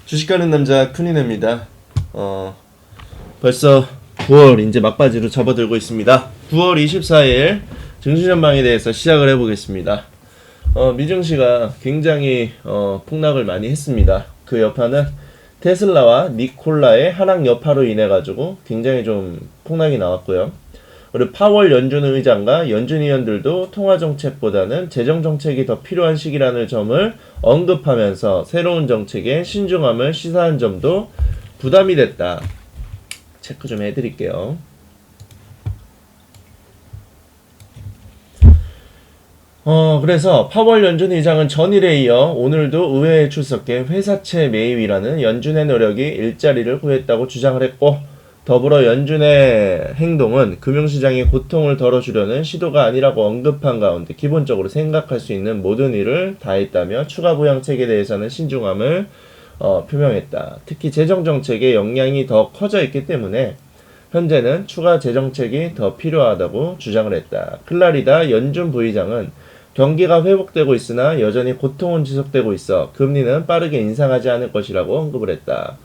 주식하는 남자 큰이네입니다. 벌써 9월 이제 막바지로 접어들고 있습니다. 9월 24일 증시 전망에 대해서 시작을 해보겠습니다. 미증시가 굉장히 폭락을 많이 했습니다. 그 여파는 테슬라와 니콜라의 하락 여파로 인해 가지고 굉장히 좀 폭락이 나왔고요. 그리고 파월 연준 의장과 연준 의원들도 통화 정책보다는 재정 정책이 더 필요한 시기라는 점을 언급하면서 새로운 정책의 신중함을 시사한 점도 부담이 됐다. 체크 좀 해드릴게요. 그래서 파월 연준 의장은 전일에 이어 오늘도 의회에 출석해 회사채 매입이라는 연준의 노력이 일자리를 구했다고 주장을 했고, 더불어 연준의 행동은 금융시장의 고통을 덜어주려는 시도가 아니라고 언급한 가운데 기본적으로 생각할 수 있는 모든 일을 다했다며 추가 부양책에 대해서는 신중함을 표명했다. 특히 재정정책의 역량이 더 커져 있기 때문에 현재는 추가 재정책이 더 필요하다고 주장을 했다. 클라리다 연준 부의장은 경기가 회복되고 있으나 여전히 고통은 지속되고 있어 금리는 빠르게 인상하지 않을 것이라고 언급을 했다.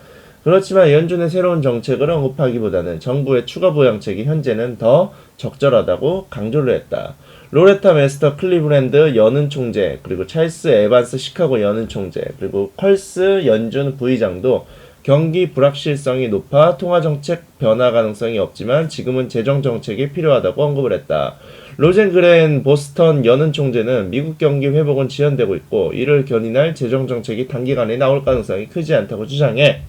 그렇지만 연준의 새로운 정책을 언급하기보다는 정부의 추가 부양책이 현재는 더 적절하다고 강조를 했다. 로레타 메스터 클리브랜드 연은 총재, 그리고 찰스 에반스 시카고 연은 총재, 그리고 컬스 연준 부의장도 경기 불확실성이 높아 통화정책 변화 가능성이 없지만 지금은 재정정책이 필요하다고 언급을 했다. 로젠그렌 보스턴 연은 총재는 미국 경기 회복은 지연되고 있고 이를 견인할 재정정책이 단기간에 나올 가능성이 크지 않다고 주장해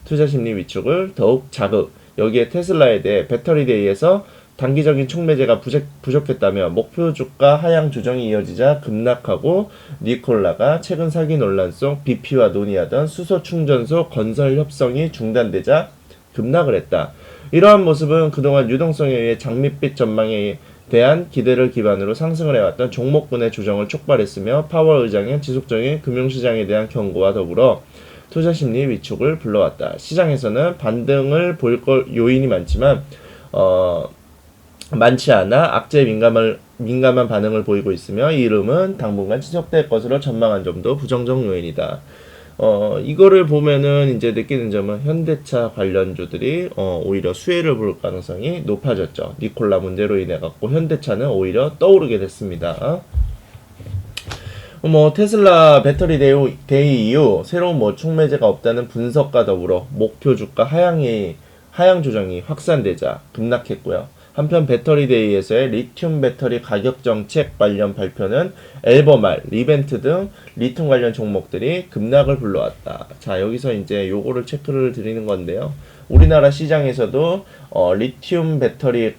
투자심리 위축을 더욱 자극. 여기에 테슬라에 대해 배터리데이에서 단기적인 촉매제가 부족했다며 목표 주가 하향 조정이 이어지자 급락하고, 니콜라가 최근 사기 논란 속 BP와 논의하던 수소 충전소 건설 협상이 중단되자 급락을 했다. 이러한 모습은 그동안 유동성에 의해 장밋빛 전망에 대한 기대를 기반으로 상승을 해왔던 종목군의 조정을 촉발했으며 파월 의장의 지속적인 금융시장에 대한 경고와 더불어 투자심리 위축을 불러왔다. 시장에서는 반등을 보일 요인이 많지만 많지 않아 악재에 민감한 반응을 보이고 있으며 이 흐름은 당분간 지속될 것으로 전망한 점도 부정적 요인이다. 이거를 보면은 이제 느끼는 점은 현대차 관련주들이 오히려 수혜를 볼 가능성이 높아졌죠. 니콜라 문제로 인해 갖고 현대차는 오히려 떠오르게 됐습니다. 테슬라 배터리 데이 이후 새로운 촉매제가 없다는 분석과 더불어 목표 주가 하향 조정이 확산되자 급락했고요. 한편 배터리 데이에서의 리튬 배터리 가격 정책 관련 발표는 엘버말, 리벤트 등 리튬 관련 종목들이 급락을 불러왔다. 자, 여기서 이제 요거를 체크를 드리는 건데요. 우리나라 시장에서도 리튬 배터리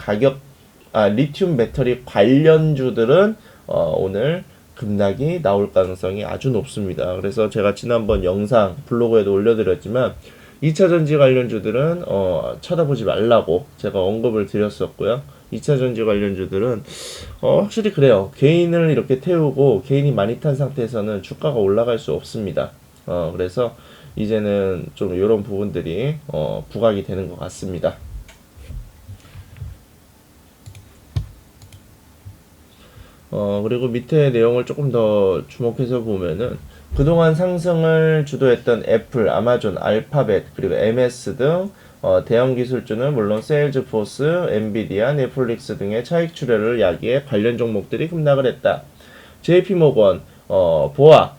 관련주들은 오늘 급락이 나올 가능성이 아주 높습니다. 그래서 제가 지난번 영상 블로그에도 올려드렸지만 2차전지 관련주들은 쳐다보지 말라고 제가 언급을 드렸었고요. 2차전지 관련주들은 확실히 그래요. 개인을 이렇게 태우고 개인이 많이 탄 상태에서는 주가가 올라갈 수 없습니다. 그래서 이제는 좀 이런 부분들이 부각이 되는 것 같습니다. 그리고 밑에 내용을 조금 더 주목해서 보면은 그동안 상승을 주도했던 애플, 아마존, 알파벳, 그리고 MS 등 대형 기술주는 물론 세일즈포스, 엔비디아, 넷플릭스 등의 차익 출혈을 야기해 관련 종목들이 급락을 했다. JP모건, 보아,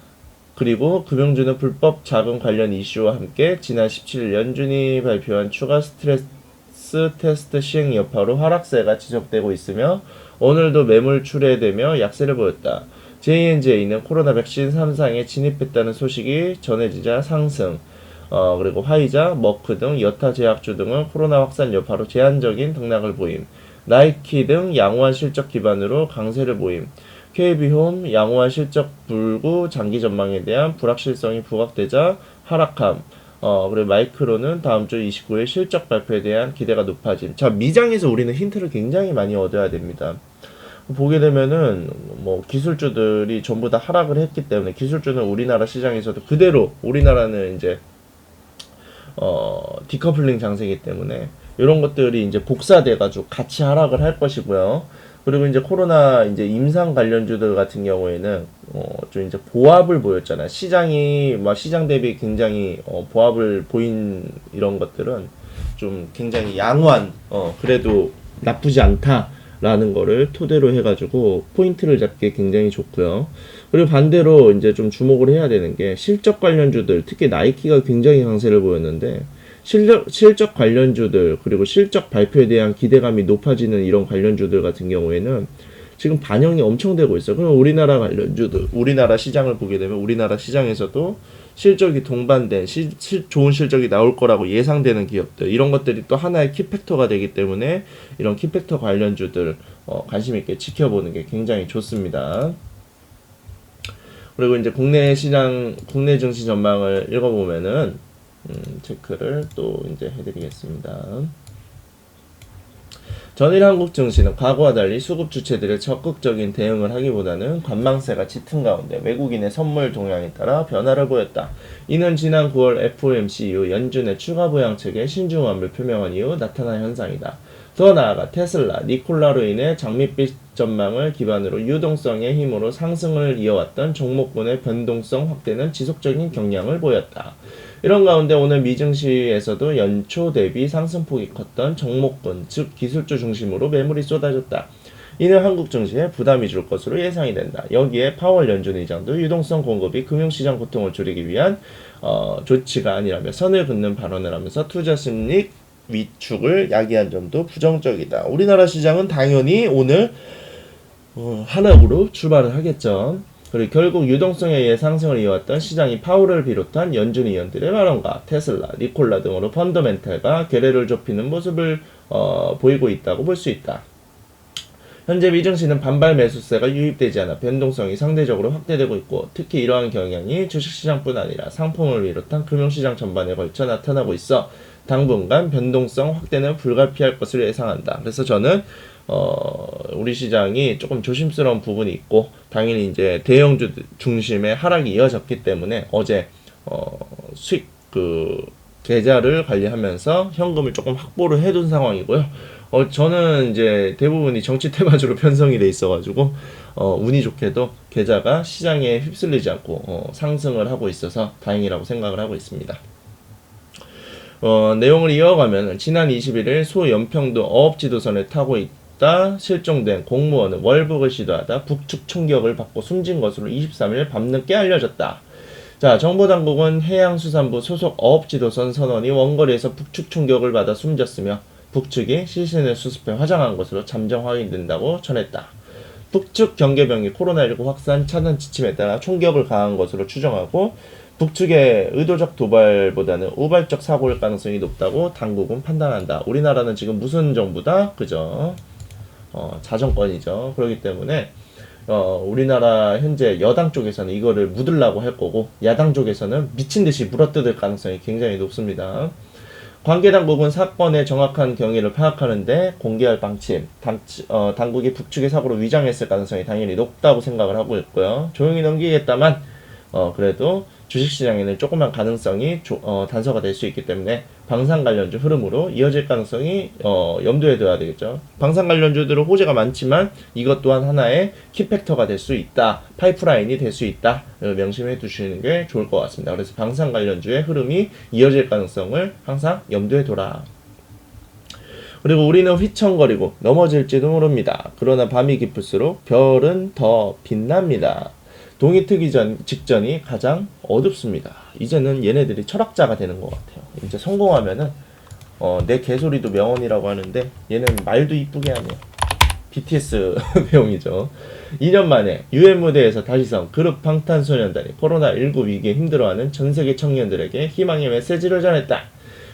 그리고 금융주는 불법 자금 관련 이슈와 함께 지난 17일 연준이 발표한 추가 스트레스 테스트 시행 여파로 하락세가 지속되고 있으며 오늘도 매물 출회되며 약세를 보였다. J&J는 코로나 백신 3상에 진입했다는 소식이 전해지자 상승. 그리고 화이자, 머크 등 여타 제약주 등은 코로나 확산 여파로 제한적인 등락을 보임. 나이키 등 양호한 실적 기반으로 강세를 보임. KB홈 양호한 실적 불구 장기 전망에 대한 불확실성이 부각되자 하락함. 그리고 마이크로는 다음 주 29일 실적 발표에 대한 기대가 높아짐. 자, 미장에서 우리는 힌트를 굉장히 많이 얻어야 됩니다. 보게 되면은 기술주들이 전부 다 하락을 했기 때문에 기술주는 우리나라 시장에서도 그대로 우리나라는 이제 디커플링 장세이기 때문에 이런 것들이 이제 복사돼가지고 같이 하락을 할 것이고요. 그리고 이제 코로나 이제 임상 관련주들 같은 경우에는 좀 이제 보합을 보였잖아. 시장이 막 시장 대비 굉장히 보합을 보인 이런 것들은 좀 굉장히 양호한 그래도 나쁘지 않다라는 거를 토대로 해가지고 포인트를 잡기 굉장히 좋고요. 그리고 반대로 이제 좀 주목을 해야 되는 게 실적 관련주들, 특히 나이키가 굉장히 강세를 보였는데 실적 관련주들 그리고 실적 발표에 대한 기대감이 높아지는 이런 관련주들 같은 경우에는 지금 반영이 엄청 되고 있어요. 그럼 우리나라 관련주들, 우리나라 시장을 보게 되면 우리나라 시장에서도 실적이 동반된 좋은 실적이 나올 거라고 예상되는 기업들, 이런 것들이 또 하나의 키팩터가 되기 때문에 이런 키팩터 관련주들 관심 있게 지켜보는 게 굉장히 좋습니다. 그리고 이제 국내 시장, 국내 증시 전망을 읽어보면은 체크를 또 이제 해드리겠습니다. 전일 한국 증시는 과거와 달리 수급 주체들의 적극적인 대응을 하기보다는 관망세가 짙은 가운데 외국인의 선물 동향에 따라 변화를 보였다. 이는 지난 9월 FOMC 이후 연준의 추가 부양책에 신중함을 표명한 이후 나타난 현상이다. 더 나아가 테슬라, 니콜라로 인해 장밋빛 전망을 기반으로 유동성의 힘으로 상승을 이어왔던 종목군의 변동성 확대는 지속적인 경향을 보였다. 이런 가운데 오늘 미증시에서도 연초 대비 상승폭이 컸던 종목군, 즉 기술주 중심으로 매물이 쏟아졌다. 이는 한국 증시에 부담이 줄 것으로 예상이 된다. 여기에 파월 연준 의장도 유동성 공급이 금융시장 고통을 줄이기 위한 조치가 아니라며 선을 긋는 발언을 하면서 투자 심리 위축을 야기한 점도 부정적이다. 우리나라 시장은 당연히 오늘 하락으로 출발을 하겠죠. 그리고 결국 유동성에 의해 상승을 이어왔던 시장이 파월을 비롯한 연준 의원들의 발언과 테슬라, 니콜라 등으로 펀더멘탈과 괴뢰를 좁히는 모습을 보이고 있다고 볼 수 있다. 현재 미증시는 반발 매수세가 유입되지 않아 변동성이 상대적으로 확대되고 있고, 특히 이러한 경향이 주식시장뿐 아니라 상품을 비롯한 금융시장 전반에 걸쳐 나타나고 있어 당분간 변동성 확대는 불가피할 것으로 예상한다. 그래서 저는 우리 시장이 조금 조심스러운 부분이 있고, 당연히 이제 대형주 중심의 하락이 이어졌기 때문에 어제 수익 계좌를 관리하면서 현금을 조금 확보를 해둔 상황이고요. 저는 이제 대부분이 정치 테마주로 편성이 돼 있어가지고 운이 좋게도 계좌가 시장에 휩쓸리지 않고 상승을 하고 있어서 다행이라고 생각을 하고 있습니다. 내용을 이어가면 지난 21일 소연평도 어업지도선을 타고 있다 실종된 공무원은 월북을 시도하다 북측 총격을 받고 숨진 것으로 23일 밤늦게 알려졌다. 자, 정보당국은 해양수산부 소속 어업지도선 선원이 원거리에서 북측 총격을 받아 숨졌으며 북측이 시신을 수습해 화장한 것으로 잠정 확인된다고 전했다. 북측 경계병이 코로나19 확산 차단 지침에 따라 총격을 가한 것으로 추정하고, 북측의 의도적 도발보다는 우발적 사고일 가능성이 높다고 당국은 판단한다. 우리나라는 지금 무슨 정부다? 그죠? 자정권이죠. 그렇기 때문에 우리나라 현재 여당 쪽에서는 이거를 묻으려고 할 거고, 야당 쪽에서는 미친듯이 물어뜯을 가능성이 굉장히 높습니다. 관계당국은 사건의 정확한 경위를 파악하는데 공개할 방침, 당국이 북측의 사고로 위장했을 가능성이 당연히 높다고 생각을 하고 있고요. 조용히 넘기겠다만 그래도 주식시장에는 조그만 가능성이 단서가 될 수 있기 때문에 방산 관련주 흐름으로 이어질 가능성이 염두에 둬야 되겠죠. 방산 관련주들은 호재가 많지만 이것 또한 하나의 키팩터가 될 수 있다, 파이프라인이 될 수 있다, 명심해 두시는 게 좋을 것 같습니다. 그래서 방산 관련주의 흐름이 이어질 가능성을 항상 염두에 둬라. 그리고 우리는 휘청거리고 넘어질지도 모릅니다. 그러나 밤이 깊을수록 별은 더 빛납니다. 동이 트기 직전이 가장 어둡습니다. 이제는 얘네들이 철학자가 되는 것 같아요. 이제 성공하면은 내 개소리도 명언이라고 하는데 얘는 말도 이쁘게 하네요. BTS 내용이죠. 2년 만에 UN 무대에서 다시금 그룹 방탄소년단이 코로나19 위기에 힘들어하는 전세계 청년들에게 희망의 메시지를 전했다.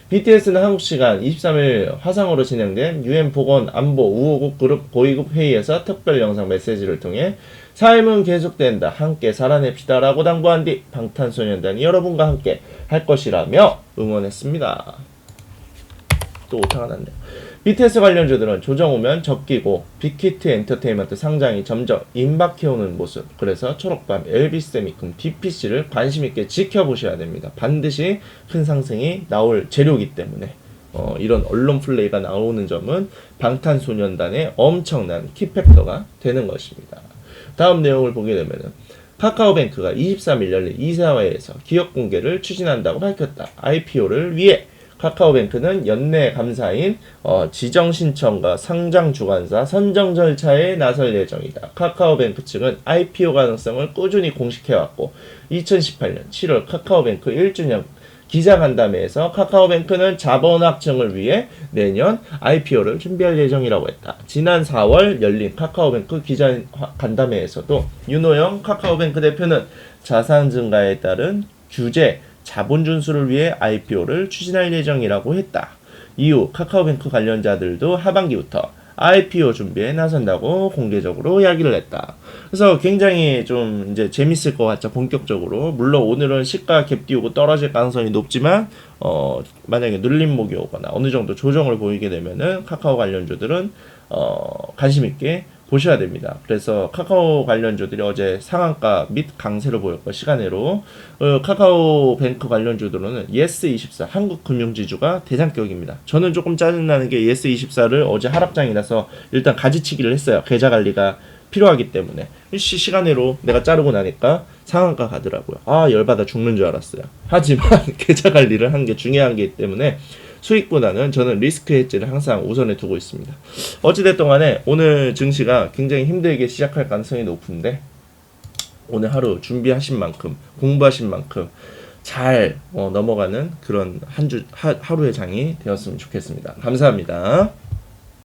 BTS는 한국 시간 23일 화상으로 진행된 UN 보건안보 우호국 그룹 고위급 회의에서 특별 영상 메시지를 통해 삶은 계속된다, 함께 살아냅시다 라고 당부한 뒤 방탄소년단이 여러분과 함께 할 것이라며 응원했습니다. 또 오타가 났네요. BTS 관련주들은 조정 오면 접기고 빅히트 엔터테인먼트 상장이 점점 임박해오는 모습, 그래서 초록밤, 엘비스세미큼, DPC를 관심있게 지켜보셔야 됩니다. 반드시 큰 상승이 나올 재료이기 때문에 이런 언론 플레이가 나오는 점은 방탄소년단의 엄청난 키팩터가 되는 것입니다. 다음 내용을 보게 되면은 카카오뱅크가 23일 열린 이사회에서 기업 공개를 추진한다고 밝혔다. IPO를 위해 카카오뱅크는 연내 감사인 지정 신청과 상장 주관사 선정 절차에 나설 예정이다. 카카오뱅크 측은 IPO 가능성을 꾸준히 공식해왔고 2018년 7월 카카오뱅크 1주년 기자간담회에서 카카오뱅크는 자본 확증을 위해 내년 IPO를 준비할 예정이라고 했다. 지난 4월 열린 카카오뱅크 기자간담회에서도 윤호영 카카오뱅크 대표는 자산 증가에 따른 규제 자본 준수를 위해 IPO를 추진할 예정이라고 했다. 이후 카카오뱅크 관련자들도 하반기부터 IPO 준비에 나선다고 공개적으로 이야기를 했다. 그래서 굉장히 좀 이제 재밌을 것 같죠, 본격적으로. 물론 오늘은 시가 갭 띄우고 떨어질 가능성이 높지만 만약에 눌림목이 오거나 어느 정도 조정을 보이게 되면은 카카오 관련주들은 관심 있게 보셔야 됩니다. 그래서 카카오 관련주들이 어제 상한가 및 강세를 보였고 시간으로 카카오뱅크 관련주들로는 예스24 한국금융지주가 대장격입니다. 저는 조금 짜증나는 게 예스24를 어제 하락장이라서 일단 가지치기를 했어요. 계좌관리가 필요하기 때문에 시간으로 내가 자르고 나니까 상한가 가더라고요. 아, 열받아 죽는 줄 알았어요. 하지만 계좌관리를 한 게 중요한 게 때문에 수익보다는 저는 리스크 헤지를 항상 우선에 두고 있습니다. 어찌됐든 간에 오늘 증시가 굉장히 힘들게 시작할 가능성이 높은데 오늘 하루 준비하신 만큼 공부하신 만큼 잘 넘어가는 그런 하루의 장이 되었으면 좋겠습니다. 감사합니다.